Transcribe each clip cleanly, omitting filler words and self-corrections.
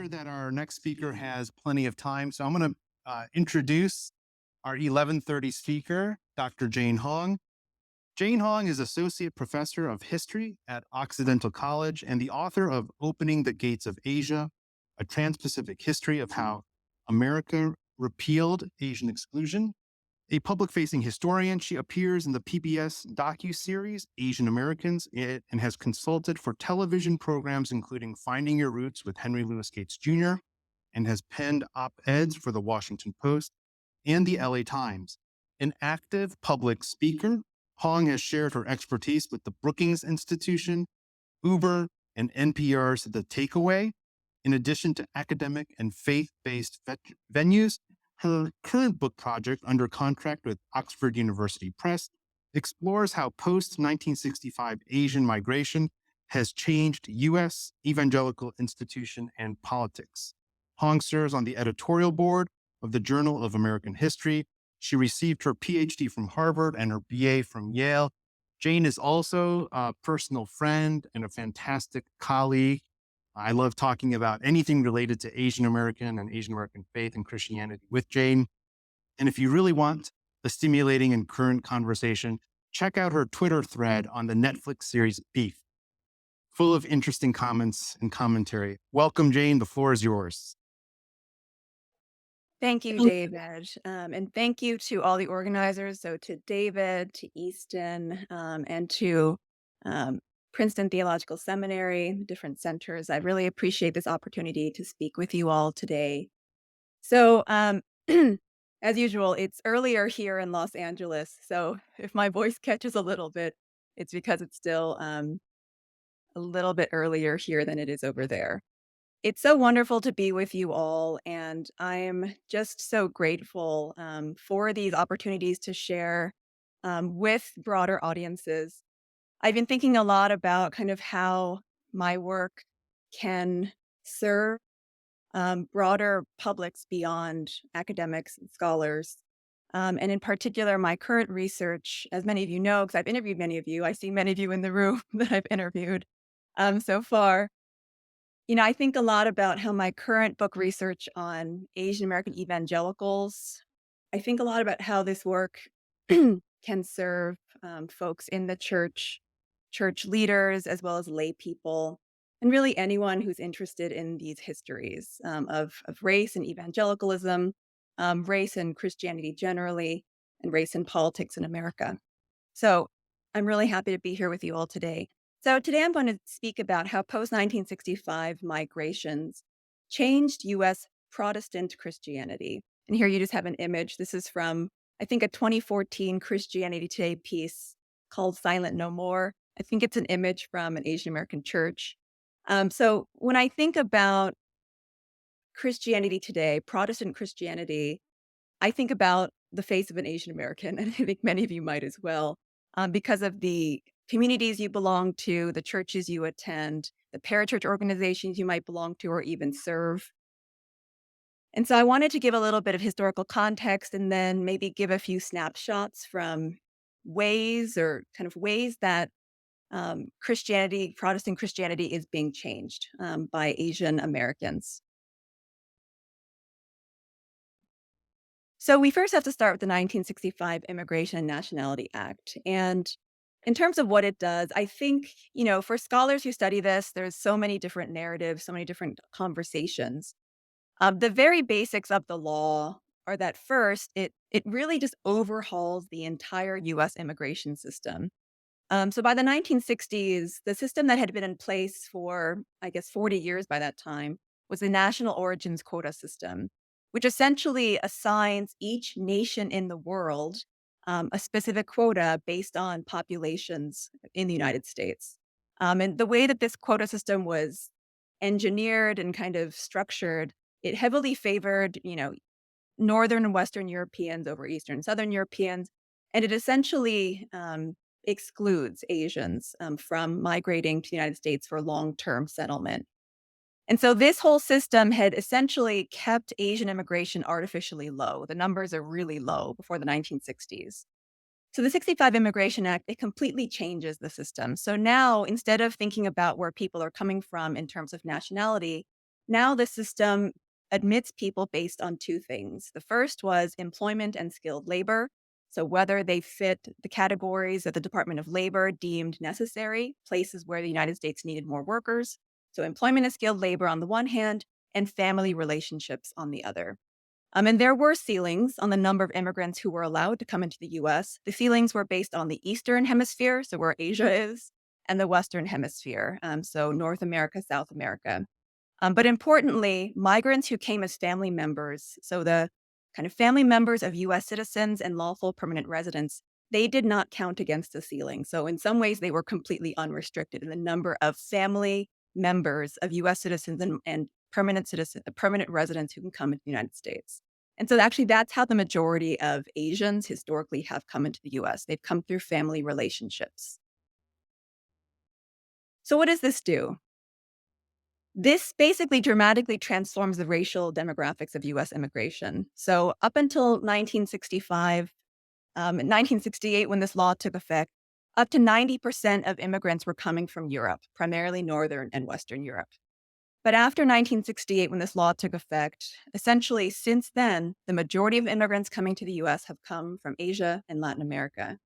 sure that our next speaker has plenty of time. So I'm going to introduce our 11:30 speaker, Dr. Jane Hong. Jane Hong is Associate Professor of History at Occidental College and the author of Opening the Gates of Asia, a Trans-Pacific History of How America Repealed Asian Exclusion. A public-facing historian, she appears in the PBS docuseries Asian Americans and has consulted for television programs including Finding Your Roots with Henry Louis Gates Jr. and has penned op-eds for the Washington Post and the LA Times. An active public speaker, Hong has shared her expertise with the Brookings Institution, Uber, and NPR's The Takeaway. In addition to academic and faith-based venues, her current book project, under contract with Oxford University Press, explores how post-1965 Asian migration has changed U.S. evangelical institution and politics. Hong serves on the editorial board of the Journal of American History. She received her PhD from Harvard and her BA from Yale. Jane is also a personal friend and a fantastic colleague. I love talking about anything related to Asian American and Asian American faith and Christianity with Jane. And if you really want a stimulating and current conversation, check out her Twitter thread on the Netflix series Beef, full of interesting comments and commentary. Welcome, Jane. The floor is yours. Thank you, David. And thank you to all the organizers. So to David, to Easton, and to Princeton Theological Seminary, different centers. I really appreciate this opportunity to speak with you all today. So as usual, it's earlier here in Los Angeles. So if my voice catches a little bit, it's because it's still a little bit earlier here than it is over there. It's so wonderful to be with you all, and I'm just so grateful for these opportunities to share with broader audiences. I've been thinking a lot about kind of how my work can serve broader publics beyond academics and scholars. And in particular, my current research, as many of you know, because I've interviewed many of you, I see many of you in the room that I've interviewed so far. I think a lot about how my current book research on Asian American evangelicals, I think a lot about how this work can serve folks in the church leaders, as well as lay people, and really anyone who's interested in these histories of race and evangelicalism, race and Christianity generally, and race and politics in America. So I'm really happy to be here with you all today. So today I'm going to speak about how post-1965 migrations changed U.S. Protestant Christianity. And here you just have an image. This is from, I think, a 2014 Christianity Today piece called Silent No More. I think it's an image from an Asian American church. So when I think about Christianity today, Protestant Christianity, I think about the face of an Asian American, and I think many of you might as well, because of the communities you belong to, the churches you attend, the parachurch organizations you might belong to or even serve. And so I wanted to give a little bit of historical context and then maybe give a few snapshots from ways that Christianity, Protestant Christianity is being changed by Asian Americans. So we first have to start with the 1965 Immigration Nationality Act. And in terms of what it does, I think, for scholars who study this, there's so many different narratives, so many different conversations. The very basics of the law are that first, it really just overhauls the entire U.S. immigration system. So by the 1960s, the system that had been in place for, I guess, 40 years by that time was the National Origins Quota System, which essentially assigns each nation in the world a specific quota based on populations in the United States. And the way that this quota system was engineered and kind of structured, it heavily favored, Northern and Western Europeans over Eastern and Southern Europeans. And it essentially excludes Asians from migrating to the United States for long-term settlement. And so this whole system had essentially kept Asian immigration artificially low. The numbers are really low before the 1960s. So the 65 Immigration Act, it completely changes the system. So now, instead of thinking about where people are coming from in terms of nationality, Now the system admits people based on two things. The first was employment and skilled labor. So whether they fit the categories that the Department of Labor deemed necessary, places where the United States needed more workers. So employment and skilled labor on the one hand, and family relationships on the other. And there were ceilings on the number of immigrants who were allowed to come into the US. The ceilings were based on the Eastern Hemisphere, so where Asia is, and the Western Hemisphere, so North America, South America. But importantly, migrants who came as family members, so the kind of family members of US citizens and lawful permanent residents, they did not count against the ceiling. So in some ways, they were completely unrestricted in the number of family members of US citizens and permanent residents who can come into the United States. And so actually that's how the majority of Asians historically have come into the US. They've come through family relationships. So what does this do? This basically dramatically transforms the racial demographics of US immigration. So up until 1965, in 1968, when this law took effect, up to 90% of immigrants were coming from Europe, primarily Northern and Western Europe. But after 1968, when this law took effect, essentially since then, the majority of immigrants coming to the US have come from Asia and Latin America.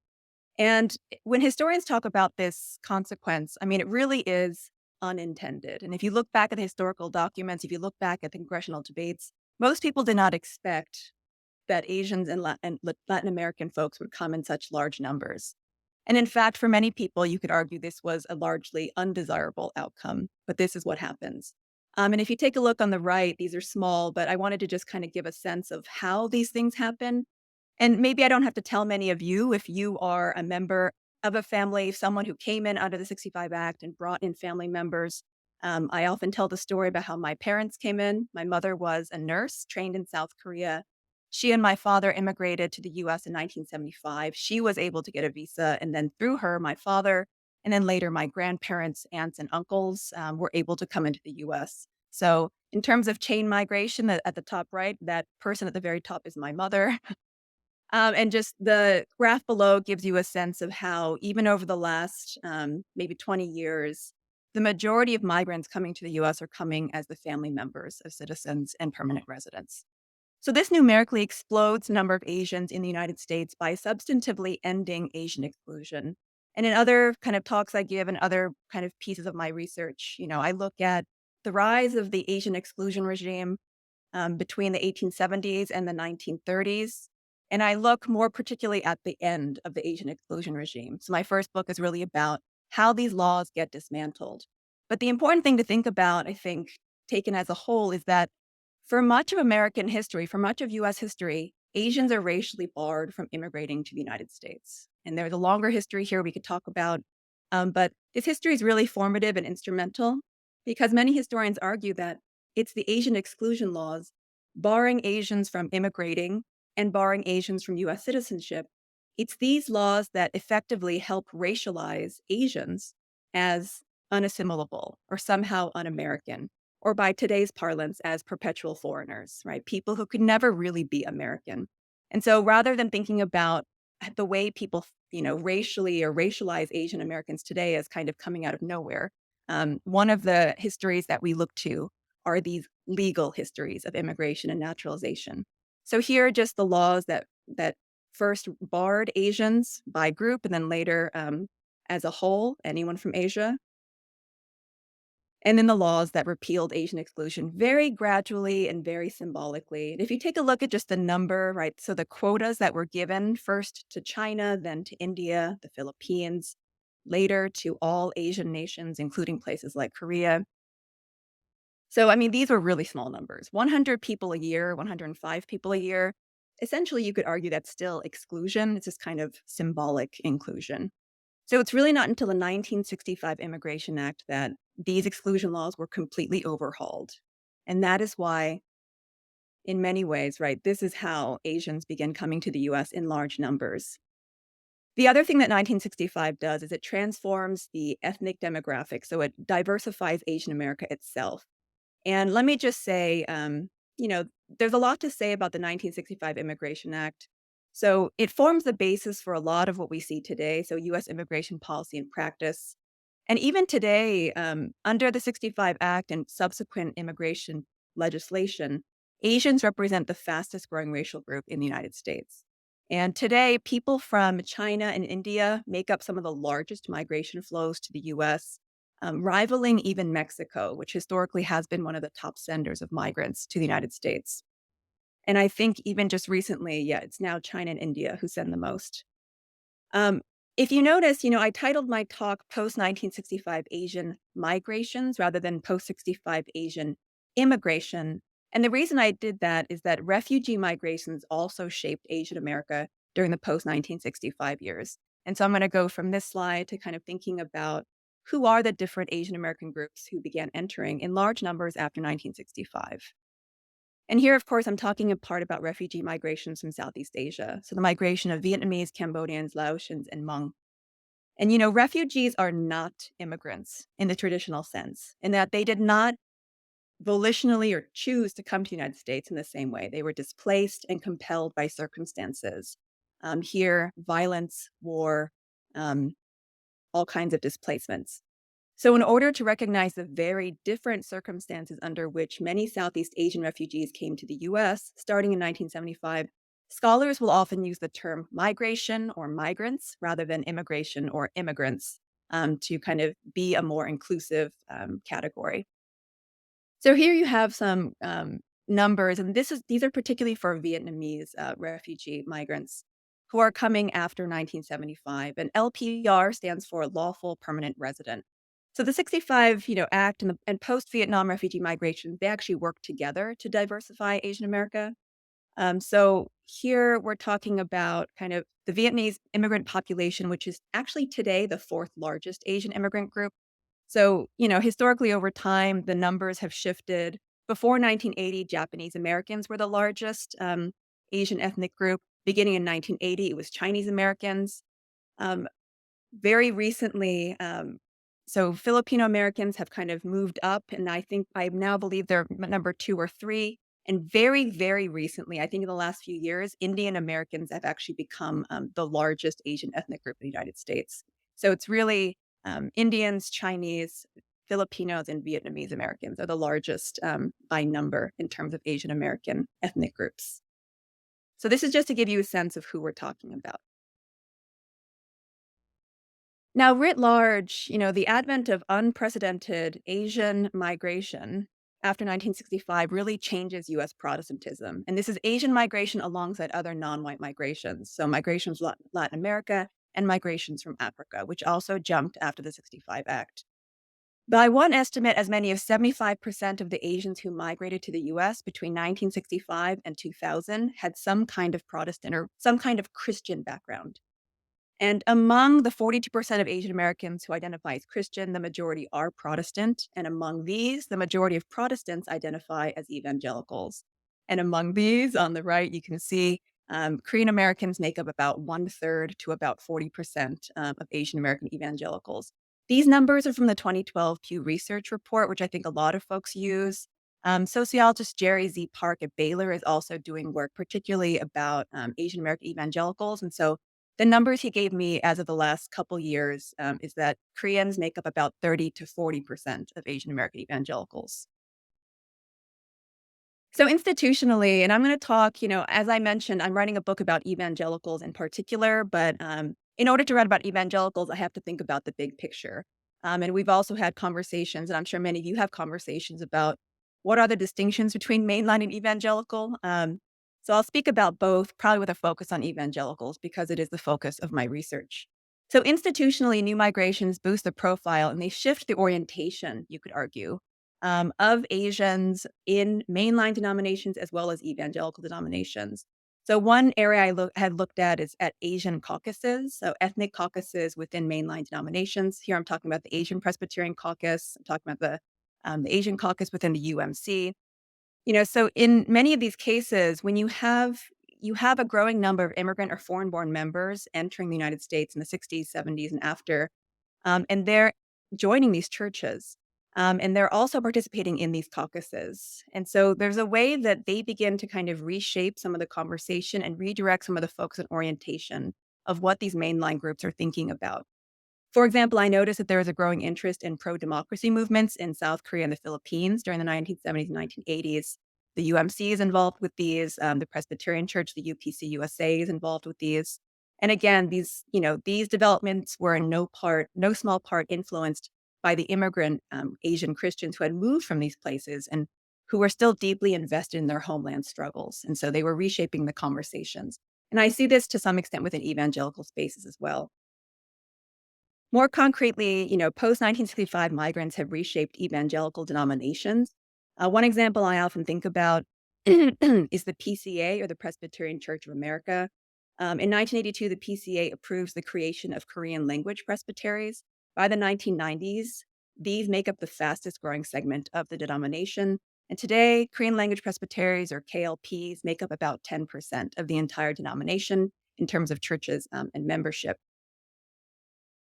And when historians talk about this consequence, I mean, it really is unintended. And if you look back at the historical documents, if you look back at the congressional debates, most people did not expect that Asians and Latin American folks would come in such large numbers. And in fact, for many people, you could argue this was a largely undesirable outcome, but this is what happens. And if you take a look on the right, these are small, but I wanted to just kind of give a sense of how these things happen. And maybe I don't have to tell many of you if you are a member of a family, someone who came in under the 65 Act and brought in family members. I often tell the story about how my parents came in. My mother was a nurse trained in South Korea. She and my father immigrated to the US in 1975. She was able to get a visa. And then through her, my father, and then later my grandparents, aunts, and uncles were able to come into the US. So, in terms of chain migration, at the top right, that person at the very top is my mother. And just the graph below gives you a sense of how, even over the last maybe 20 years, the majority of migrants coming to the US are coming as the family members of citizens and permanent residents. So, this numerically explodes the number of Asians in the United States by substantively ending Asian exclusion. And in other kind of talks I give and other kind of pieces of my research, I look at the rise of the Asian exclusion regime between the 1870s and the 1930s. And I look more particularly at the end of the Asian exclusion regime. So my first book is really about how these laws get dismantled. But the important thing to think about, I think, taken as a whole, is that for much of American history, for much of US history, Asians are racially barred from immigrating to the United States. And there's a longer history here we could talk about. But this history is really formative and instrumental because many historians argue that it's the Asian exclusion laws barring Asians from immigrating and barring Asians from US citizenship. It's these laws that effectively help racialize Asians as unassimilable or somehow un American, or by today's parlance, as perpetual foreigners, right? People who could never really be American. And so rather than thinking about the way people, racially or racialize Asian Americans today as kind of coming out of nowhere, one of the histories that we look to are these legal histories of immigration and naturalization. So here are just the laws that first barred Asians by group, and then later as a whole, anyone from Asia. And then the laws that repealed Asian exclusion very gradually and very symbolically. And if you take a look at just the number, right? So the quotas that were given first to China, then to India, the Philippines, later to all Asian nations, including places like Korea. So, I mean, these were really small numbers. 100 people a year, 105 people a year. Essentially, you could argue that's still exclusion. It's just kind of symbolic inclusion. So it's really not until the 1965 Immigration Act that these exclusion laws were completely overhauled. And that is why, in many ways, right, this is how Asians began coming to the US in large numbers. The other thing that 1965 does is it transforms the ethnic demographic. So it diversifies Asian America itself. And let me just say, you know, there's a lot to say about the 1965 Immigration Act. So it forms the basis for a lot of what we see today. So US immigration policy and practice. And even today, under the 65 Act and subsequent immigration legislation, Asians represent the fastest growing racial group in the United States. And today, people from China and India make up some of the largest migration flows to the US, rivaling even Mexico, which historically has been one of the top senders of migrants to the United States. And I think even just recently, yeah, it's now China and India who send the most. Um, if you notice, I titled my talk Post 1965 Asian Migrations rather than Post 65 Asian Immigration. And the reason I did that is that refugee migrations also shaped Asian America during the post 1965 years. And so I'm going to go from this slide to kind of thinking about who are the different Asian American groups who began entering in large numbers after 1965. And here, of course, I'm talking in part about refugee migrations from Southeast Asia. So the migration of Vietnamese, Cambodians, Laotians, and Hmong. And, refugees are not immigrants in the traditional sense, in that they did not volitionally or choose to come to the United States in the same way. They were displaced and compelled by circumstances. Here, violence, war, um, all kinds of displacements. So, in order to recognize the very different circumstances under which many Southeast Asian refugees came to the US, starting in 1975, scholars will often use the term migration or migrants rather than immigration or immigrants to kind of be a more inclusive category. So, here you have some numbers, and these are particularly for Vietnamese refugee migrants who are coming after 1975. And LPR stands for lawful permanent resident. So the 65, Act and post-Vietnam refugee migration, they actually work together to diversify Asian America. So here we're talking about kind of the Vietnamese immigrant population, which is actually today the fourth largest Asian immigrant group. So, historically over time, the numbers have shifted. Before 1980, Japanese Americans were the largest Asian ethnic group. Beginning in 1980, it was Chinese Americans. Um, Very recently, so Filipino Americans have kind of moved up, and I now believe they're number 2 or 3. And very, very recently, I think in the last few years, Indian Americans have actually become the largest Asian ethnic group in the United States. So it's really Indians, Chinese, Filipinos, and Vietnamese Americans are the largest by number in terms of Asian American ethnic groups. So this is just to give you a sense of who we're talking about. Now, writ large, the advent of unprecedented Asian migration after 1965 really changes US Protestantism. And this is Asian migration alongside other non white migrations. So, migrations from Latin America and migrations from Africa, which also jumped after the 65 Act. By one estimate, as many as 75% of the Asians who migrated to the US between 1965 and 2000 had some kind of Protestant or some kind of Christian background. And among the 42% of Asian Americans who identify as Christian, the majority are Protestant. And among these, the majority of Protestants identify as evangelicals. And among these, on the right, you can see Korean Americans make up about 1/3 to about 40% of Asian American evangelicals. These numbers are from the 2012 Pew Research Report, which I think a lot of folks use. Sociologist Jerry Z. Park at Baylor is also doing work, particularly about Asian American evangelicals. And so the numbers he gave me as of the last couple years is that Koreans make up about 30 to 40% of Asian American evangelicals. So institutionally, and I'm going to talk, as I mentioned, I'm writing a book about evangelicals in particular, but in order to write about evangelicals, I have to think about the big picture. And we've also had conversations, and I'm sure many of you have conversations about what are the distinctions between mainline and evangelical. So I'll speak about both, probably with a focus on evangelicals because it is the focus of my research. So institutionally, new migrations boost the profile and they shift the orientation, you could argue, of Asians in mainline denominations as well as evangelical denominations. So one area had looked at is at Asian caucuses, so ethnic caucuses within mainline denominations. Here I'm talking about the Asian Presbyterian Caucus. I'm talking about the Asian caucus within the UMC. So in many of these cases, when you have a growing number of immigrant or foreign-born members entering the United States in the 60s, 70s, and after, and they're joining these churches. And they're also participating in these caucuses. And so there's a way that they begin to kind of reshape some of the conversation and redirect some of the focus and orientation of what these mainline groups are thinking about. For example, I noticed that there was a growing interest in pro-democracy movements in South Korea and the Philippines during the 1970s and 1980s. The UMC is involved with these. The Presbyterian Church, the UPC USA, is involved with these. And again, these developments were in no small part influenced by the immigrant Asian Christians who had moved from these places and who were still deeply invested in their homeland struggles. And so they were reshaping the conversations. And I see this to some extent within evangelical spaces as well. More concretely, post 1965 migrants have reshaped evangelical denominations. One example I often think about is the PCA, or the Presbyterian Church of America. In 1982, the PCA approves the creation of Korean language presbyteries. By the 1990s, these make up the fastest growing segment of the denomination. And today, Korean language presbyteries, or KLPs, make up about 10% of the entire denomination in terms of churches and membership.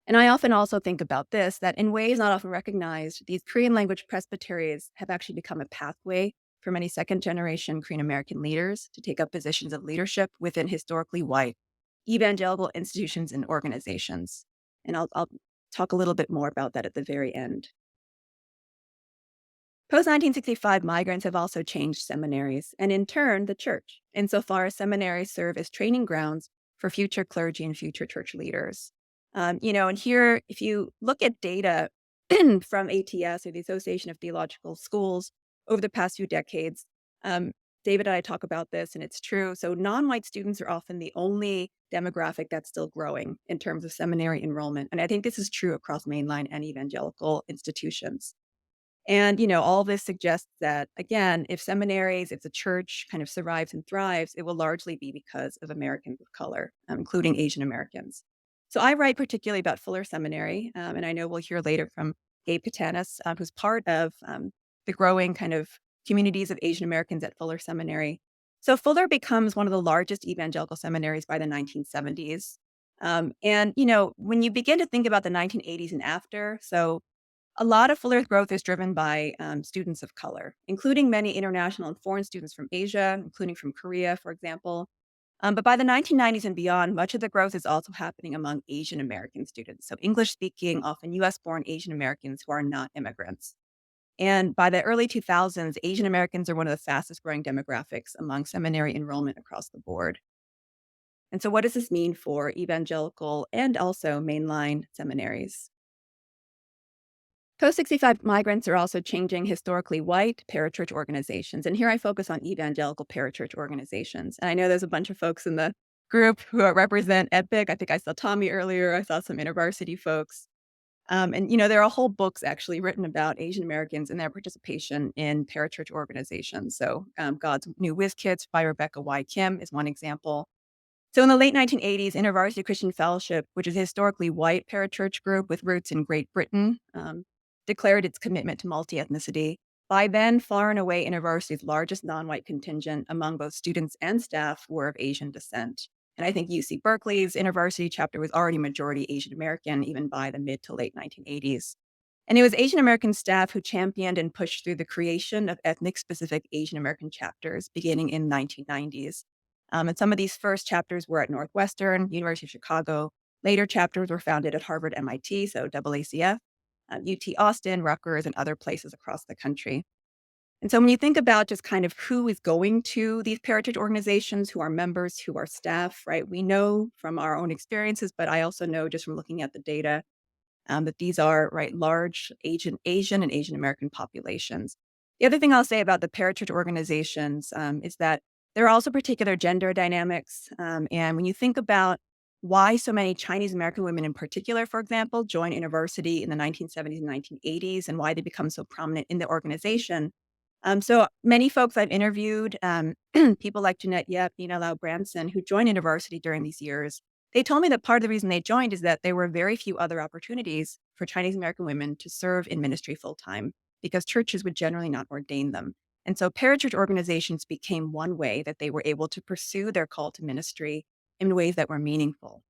And I often also think about this, that in ways not often recognized, these Korean language presbyteries have actually become a pathway for many second generation Korean American leaders to take up positions of leadership within historically white evangelical institutions and organizations. And I'll talk a little bit more about that at the very end. Post 1965 migrants have also changed seminaries, and in turn, the church, insofar as seminaries serve as training grounds for future clergy and future church leaders. And here, if you look at data from ATS, or the Association of Theological Schools, over the past few decades, um, David and I talk about this, and it's true. So, non white students are often the only demographic that's still growing in terms of seminary enrollment. And I think this is true across mainline and evangelical institutions. And, all this suggests that, again, if the church kind of survives and thrives, it will largely be because of Americans of color, including Asian Americans. So I write particularly about Fuller Seminary, and I know we'll hear later from Gabe Katanis, who's part of the growing kind of communities of Asian Americans at Fuller Seminary. So Fuller becomes one of the largest evangelical seminaries by the 1970s. When you begin to think about the 1980s and after, so a lot of Fuller's growth is driven by students of color, including many international and foreign students from Asia, including from Korea, for example. But by the 1990s and beyond, much of the growth is also happening among Asian American students. So English speaking, often US born Asian Americans who are not immigrants. And by the early 2000s, Asian Americans are one of the fastest growing demographics among seminary enrollment across the board. And so, what does this mean for evangelical and also mainline seminaries? Post 65 migrants are also changing historically white parachurch organizations. And here I focus on evangelical parachurch organizations. And I know there's a bunch of folks in the group who represent EPIC. I think I saw Tommy earlier. I saw some Intervarsity folks. There are whole books actually written about Asian Americans and their participation in parachurch organizations. So, God's New Whiz Kids by Rebecca Y. Kim is one example. So in the late 1980s, Intervarsity Christian Fellowship, which is a historically white parachurch group with roots in Great Britain, declared its commitment to multi-ethnicity. By then, far and away, InterVarsity's largest non-white contingent among both students and staff were of Asian descent. And I think UC Berkeley's InterVarsity chapter was already majority Asian American, even by the mid to late 1980s. And it was Asian American staff who championed and pushed through the creation of ethnic-specific Asian American chapters beginning in 1990s. And some of these first chapters were at Northwestern, University of Chicago. Later chapters were founded at Harvard, MIT, so AACF, UT Austin, Rutgers, and other places across the country. And so when you think about just kind of who is going to these parachurch organizations, who are members, who are staff, right? We know from our own experiences, but I also know just from looking at the data that these are large Asian and Asian American populations. The other thing I'll say about the parachurch organizations is that there are also particular gender dynamics. And when you think about why so many Chinese American women in particular, for example, join InterVarsity in the 1970s and 1980s, and why they become so prominent in the organization. So many folks I've interviewed, people like Jeanette Yep, Nina Lau Branson, who joined InterVarsity during these years, they told me that part of the reason they joined is that there were very few other opportunities for Chinese American women to serve in ministry full time because churches would generally not ordain them. And so parachurch organizations became one way that they were able to pursue their call to ministry in ways that were meaningful.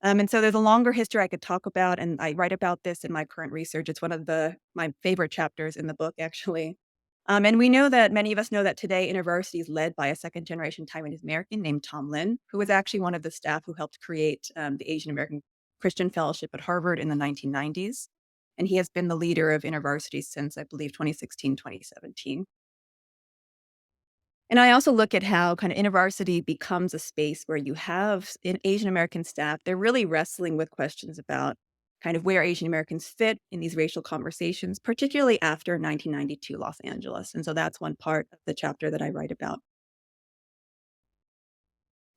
And so there's a longer history I could talk about, and I write about this in my current research. It's one of my favorite chapters in the book, actually. And we know that many of us know that today InterVarsity is led by a second generation Taiwanese American named Tom Lin, who was actually one of the staff who helped create the Asian American Christian fellowship at Harvard in the 1990s. And he has been the leader of Intervarsity since, I believe, 2016, 2017. And I also look at how kind of InterVarsity becomes a space where you have Asian American staff. They're really wrestling with questions about kind of where Asian Americans fit in these racial conversations, particularly after 1992 Los Angeles. And so that's one part of the chapter that I write about.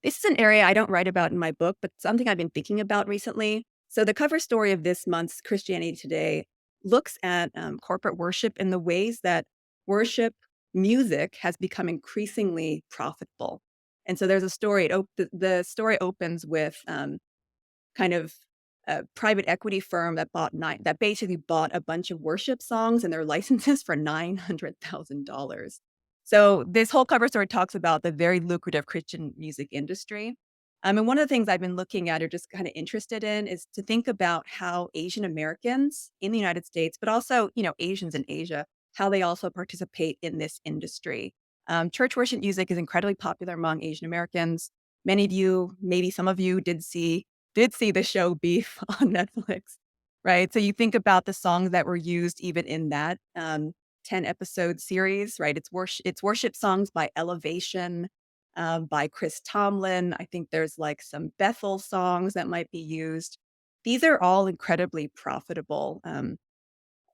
This is an area I don't write about in my book, but something I've been thinking about recently. So the cover story of this month's Christianity Today looks at corporate worship and the ways that worship music has become increasingly profitable. And so there's a story. The story opens with kind of a private equity firm that basically bought a bunch of worship songs and their licenses for $900,000. So this whole cover story talks about the very lucrative Christian music industry. And one of the things I've been looking at or just kind of interested in is to think about how Asian Americans in the United States, but also, Asians in Asia, how they also participate in this industry. Church worship music is incredibly popular among Asian Americans. Many of you, maybe some of you did see the show Beef on Netflix, right? So you think about the songs that were used even in that 10-episode series, right? It's worship songs by Elevation, by Chris Tomlin. I think there's like some Bethel songs that might be used. These are all incredibly profitable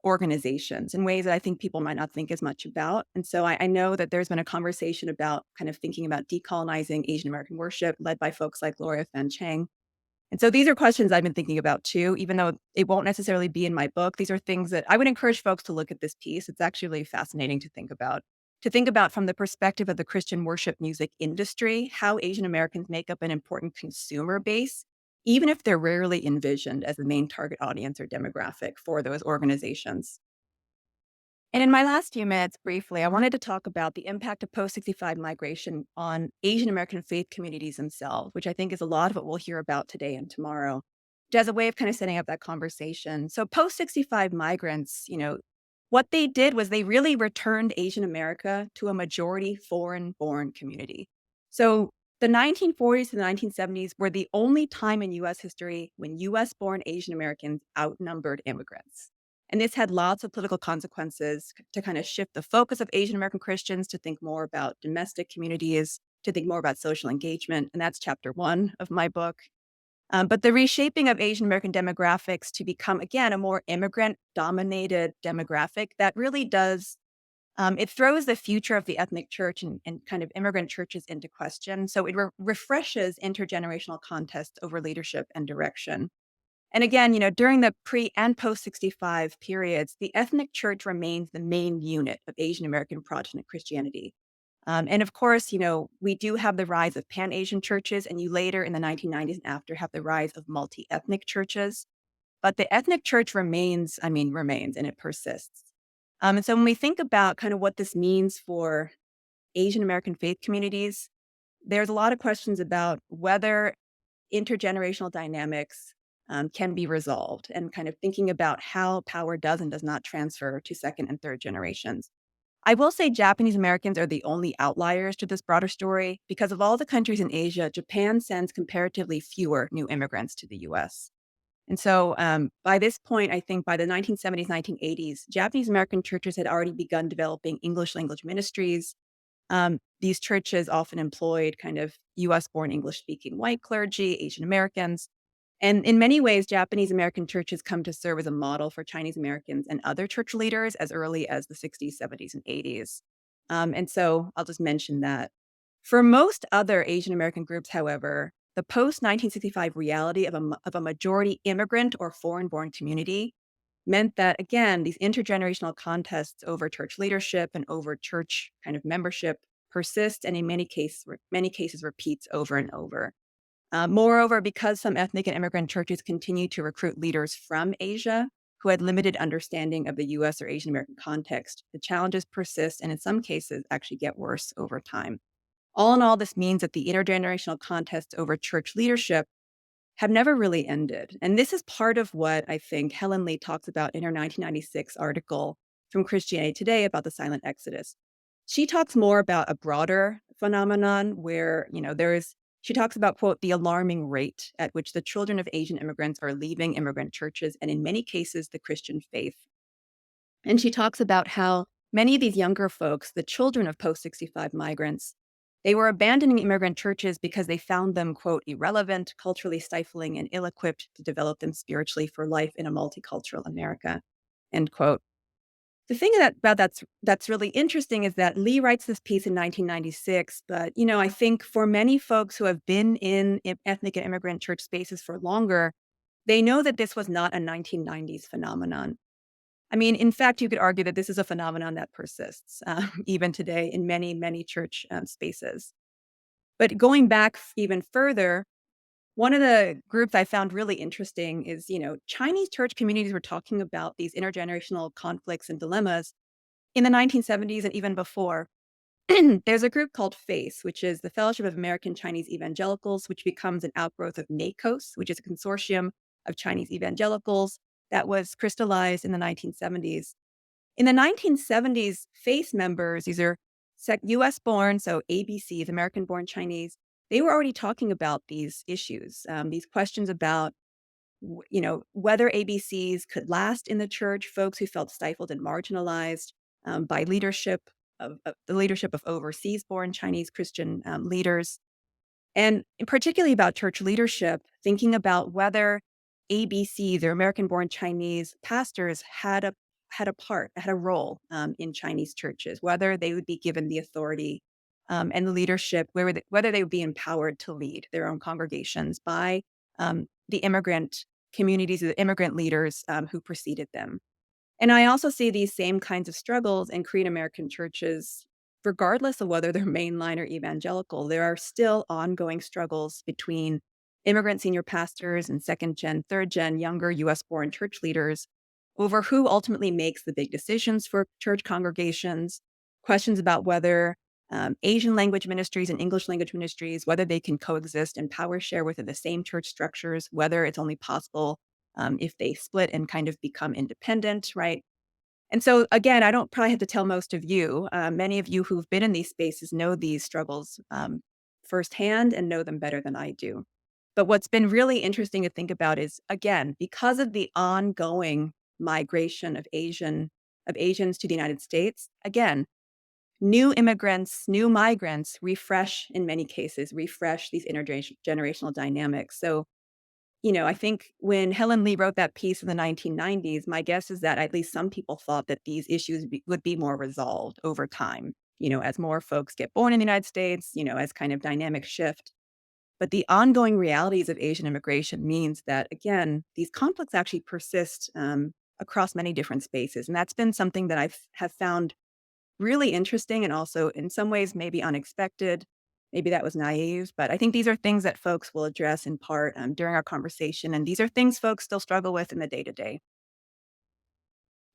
organizations in ways that I think people might not think as much about. And so I know that there's been a conversation about kind of thinking about decolonizing Asian American worship led by folks like Gloria Fan Chang. And so these are questions I've been thinking about too, even though it won't necessarily be in my book. These are things that I would encourage folks to look at this piece. It's actually really fascinating to think about. To think about from the perspective of the Christian worship music industry, how Asian Americans make up an important consumer base, even if they're rarely envisioned as the main target audience or demographic for those organizations. And in my last few minutes, briefly, I wanted to talk about the impact of post 65 migration on Asian American faith communities themselves, which I think is a lot of what we'll hear about today and tomorrow, as a way of kind of setting up that conversation. So, post 65 migrants, what they did was they really returned Asian America to a majority foreign born community. So, the 1940s to the 1970s were the only time in US history when US born Asian Americans outnumbered immigrants. And this had lots of political consequences to kind of shift the focus of Asian American Christians to think more about domestic communities, to think more about social engagement. And that's chapter one of my book. But the reshaping of Asian American demographics to become, again, a more immigrant dominated demographic that really does, it throws the future of the ethnic church and kind of immigrant churches into question. So it refreshes intergenerational contests over leadership and direction. And again, during the pre and post 65 periods, the ethnic church remains the main unit of Asian American Protestant Christianity. And of course, we do have the rise of Pan Asian churches, and you later in the 1990s and after have the rise of multi ethnic churches. But the ethnic church remains, and it persists. And so when we think about kind of what this means for Asian American faith communities, there's a lot of questions about whether intergenerational dynamics can be resolved and kind of thinking about how power does and does not transfer to second and third generations. I will say Japanese Americans are the only outliers to this broader story because of all the countries in Asia, Japan sends comparatively fewer new immigrants to the US. And so by this point, I think by the 1970s, 1980s, Japanese American churches had already begun developing English language ministries. These churches often employed kind of US born English speaking white clergy, Asian Americans. And in many ways, Japanese American churches come to serve as a model for Chinese Americans and other church leaders as early as the 60s, 70s, and 80s. And so I'll just mention that. For most other Asian American groups, however, the post 1965 reality of a majority immigrant or foreign born community meant that, again, these intergenerational contests over church leadership and over church kind of membership persist and in many cases repeats over and over. Moreover, because some ethnic and immigrant churches continue to recruit leaders from Asia who had limited understanding of the US or Asian American context, the challenges persist and in some cases actually get worse over time. All in all, this means that the intergenerational contests over church leadership have never really ended. And this is part of what I think Helen Lee talks about in her 1996 article from Christianity Today about the silent exodus. She talks more about a broader phenomenon where, She talks about, quote, the alarming rate at which the children of Asian immigrants are leaving immigrant churches and in many cases the Christian faith. And she talks about how many of these younger folks, the children of post 65 migrants, they were abandoning immigrant churches because they found them, quote, irrelevant, culturally stifling, and ill equipped to develop them spiritually for life in a multicultural America, end quote. The thing that's really interesting is that Lee writes this piece in 1996, but I think for many folks who have been in ethnic and immigrant church spaces for longer, they know that this was not a 1990s phenomenon. I mean, in fact, you could argue that this is a phenomenon that persists even today in many, many church spaces. But going back even further, one of the groups I found really interesting is, Chinese church communities were talking about these intergenerational conflicts and dilemmas in the 1970s and even before. There's a group called FACE, which is the Fellowship of American Chinese Evangelicals, which becomes an outgrowth of NACOS, which is a consortium of Chinese evangelicals that was crystallized in the 1970s. In the 1970s, FACE members, these are US born, so ABCs, American born Chinese, they were already talking about these issues, these questions about whether ABCs could last in the church, folks who felt stifled and marginalized by the leadership of overseas born Chinese Christian leaders. And particularly about church leadership, thinking about whether ABCs or American born Chinese pastors had a role in Chinese churches, whether they would be given the authority and the leadership, whether they would be empowered to lead their own congregations by the immigrant communities, the immigrant leaders who preceded them. And I also see these same kinds of struggles in Korean American churches, regardless of whether they're mainline or evangelical. There are still ongoing struggles between immigrant senior pastors and second gen, third gen, younger US born church leaders over who ultimately makes the big decisions for church congregations, questions about whether Asian language ministries and English language ministries, whether they can coexist and power share within the same church structures, whether it's only possible if they split and kind of become independent, right? And so, again, I don't probably have to tell most of you. Many of you who've been in these spaces know these struggles firsthand and know them better than I do. But what's been really interesting to think about is, again, because of the ongoing migration of Asians to the United States, again, new immigrants, new migrants refresh, in many cases, refresh these intergenerational dynamics. So I think when Helen Lee wrote that piece in the 1990s, my guess is that at least some people thought that these issues would be more resolved over time, as more folks get born in the United States, as kind of dynamics shift. But the ongoing realities of Asian immigration means that, again, these conflicts actually persist across many different spaces. And that's been something that have found really interesting and also in some ways maybe unexpected. Maybe that was naive, but I think these are things that folks will address in part during our conversation. And these are things folks still struggle with in the day to day.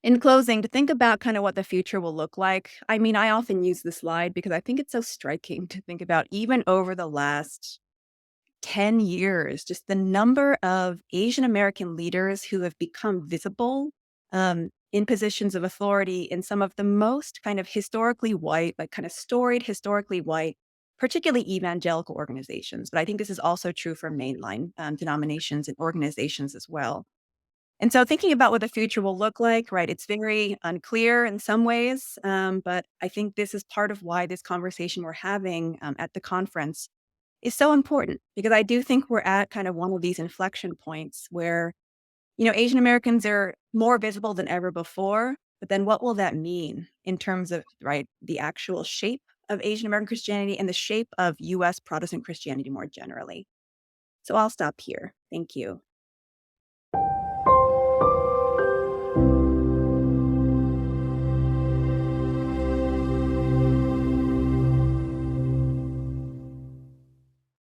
In closing, to think about kind of what the future will look like, I mean, I often use this slide because I think it's so striking to think about even over the last 10 years, just the number of Asian American leaders who have become visible in positions of authority in some of the most kind of historically white, like kind of storied, historically white, particularly evangelical organizations. But I think this is also true for mainline denominations and organizations as well. And so thinking about what the future will look like, right, it's very unclear in some ways, but I think this is part of why this conversation we're having at the conference is so important, because I do think we're at kind of one of these inflection points where, Asian Americans are more visible than ever before, but then what will that mean in terms of, right, the actual shape of Asian American Christianity and the shape of US Protestant Christianity more generally? So I'll stop here. Thank you.